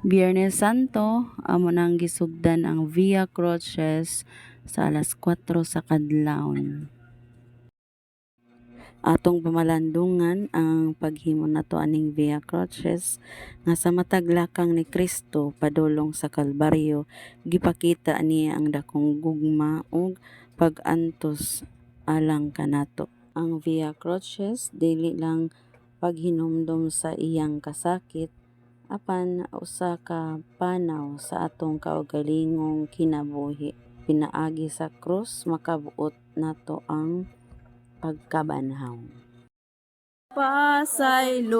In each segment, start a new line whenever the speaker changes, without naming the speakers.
Biyernes Santo, amo nang gisugdan ang Via Crucis sa alas 4 sa kadlawon. Atong pamalandungan ang paghimo nato aning Via Crucis nga sa matag lakang ni Kristo padulong sa Kalbaryo, gipakita niya ang dakong gugma ug pag-antos alang kanato. Ang Via Crucis dili lang paghinumdom sa iyang kasakit, apan usa ka panaw sa atong kaugalingong kinabuhi. Pinaagi sa krus makabuot nato ang pagkabanhaw. Pasayloon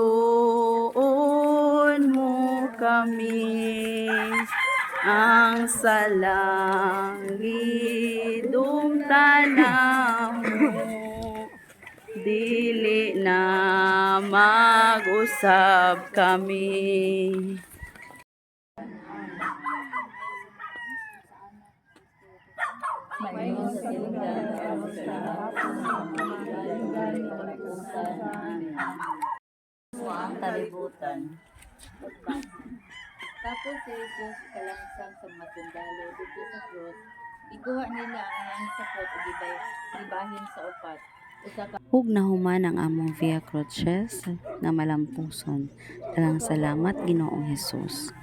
mo kami ang salangidong tanamo, dili na mag-usab kami. Talibutan.
Tapos si Jesus kalansang sa matundalo dito sa cross, ikuha nila ang iyang sapot ug ibahin sa upat.
Ug nahuman ang among Via Crucis nga malampuson. Dalang salamat Ginoong Hesus.